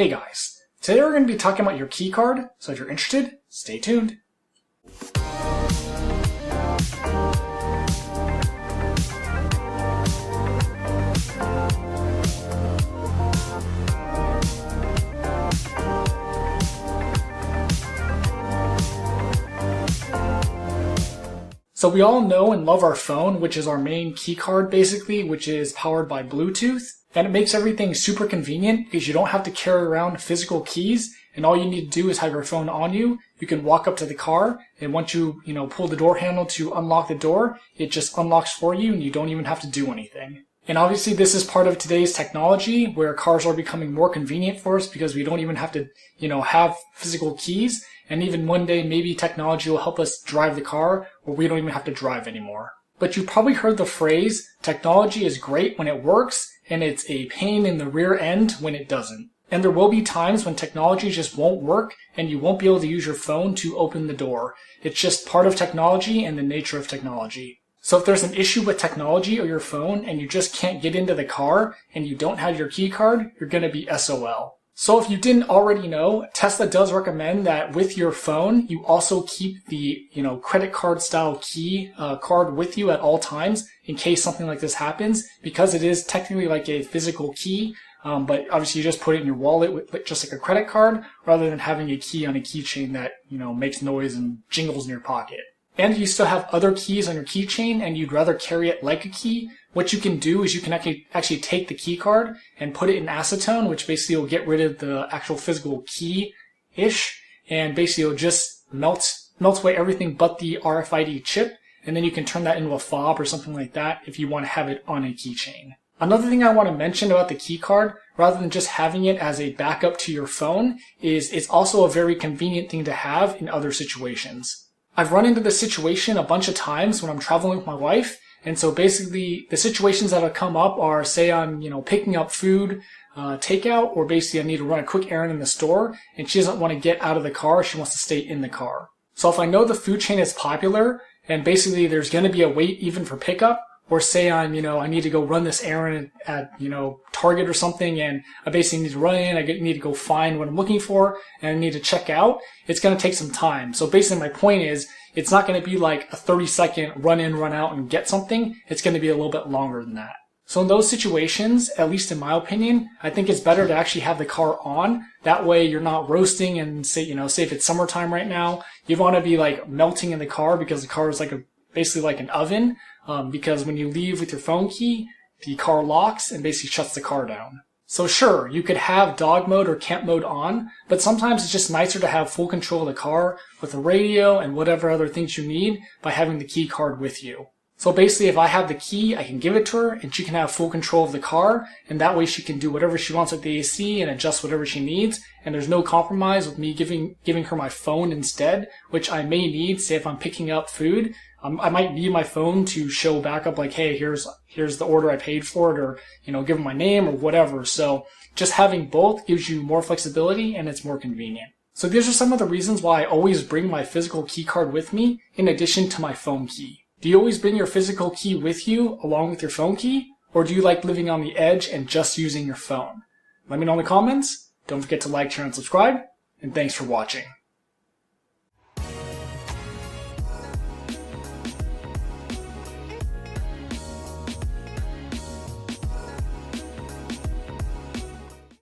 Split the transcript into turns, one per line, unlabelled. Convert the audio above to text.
Hey guys, today we're going to be talking about your key card, so if you're interested, stay tuned. So we all know and love our phone, which is our main key card basically, which is powered by Bluetooth. And it makes everything super convenient because you don't have to carry around physical keys, and all you need to do is have your phone on you. You can walk up to the car, and once you pull the door handle to unlock the door, it just unlocks for you and you don't even have to do anything. And obviously this is part of today's technology where cars are becoming more convenient for us because we don't even have to, have physical keys. And even one day maybe technology will help us drive the car where we don't even have to drive anymore. But you probably heard the phrase, technology is great when it works, and it's a pain in the rear end when it doesn't. And there will be times when technology just won't work and you won't be able to use your phone to open the door. It's just part of technology and the nature of technology. So if there's an issue with technology or your phone and you just can't get into the car and you don't have your key card, you're going to be SOL. So if you didn't already know, Tesla does recommend that with your phone, you also keep the, credit card style key card with you at all times in case something like this happens, because it is technically like a physical key, but obviously you just put it in your wallet with just like a credit card rather than having a key on a keychain that, makes noise and jingles in your pocket. And if you still have other keys on your keychain and you'd rather carry it like a key, what you can do is you can actually take the key card and put it in acetone, which basically will get rid of the actual physical key-ish, and basically it'll just melt away everything but the RFID chip, and then you can turn that into a fob or something like that if you want to have it on a keychain. Another thing I want to mention about the key card, rather than just having it as a backup to your phone, is it's also a very convenient thing to have in other situations. I've run into this situation a bunch of times when I'm traveling with my wife. And so basically the situations that have come up are, say I'm, picking up food, takeout, or basically I need to run a quick errand in the store and she doesn't want to get out of the car. She wants to stay in the car. So if I know the food chain is popular and basically there's going to be a wait even for pickup, or say I'm, I need to go run this errand at, Target or something, and I basically need to run in, I need to go find what I'm looking for, and I need to check out, it's going to take some time. So basically my point is, it's not going to be like a 30-second run in, run out, and get something. It's going to be a little bit longer than that. So in those situations, at least in my opinion, I think it's better to actually have the car on. That way you're not roasting and say if it's summertime right now, you want to be like melting in the car because the car is like basically like an oven. Because when you leave with your phone key, the car locks and basically shuts the car down. So sure, you could have dog mode or camp mode on, but sometimes it's just nicer to have full control of the car with the radio and whatever other things you need by having the key card with you. So basically if I have the key, I can give it to her and she can have full control of the car, and that way she can do whatever she wants with the AC and adjust whatever she needs, and there's no compromise with me giving her my phone instead, which I may need, say if I'm picking up food. I might need my phone to show back up like, hey, here's the order I paid for it, or, give them my name or whatever. So just having both gives you more flexibility and it's more convenient. So these are some of the reasons why I always bring my physical key card with me in addition to my phone key. Do you always bring your physical key with you along with your phone key? Or do you like living on the edge and just using your phone? Let me know in the comments. Don't forget to like, share, and subscribe. And thanks for watching.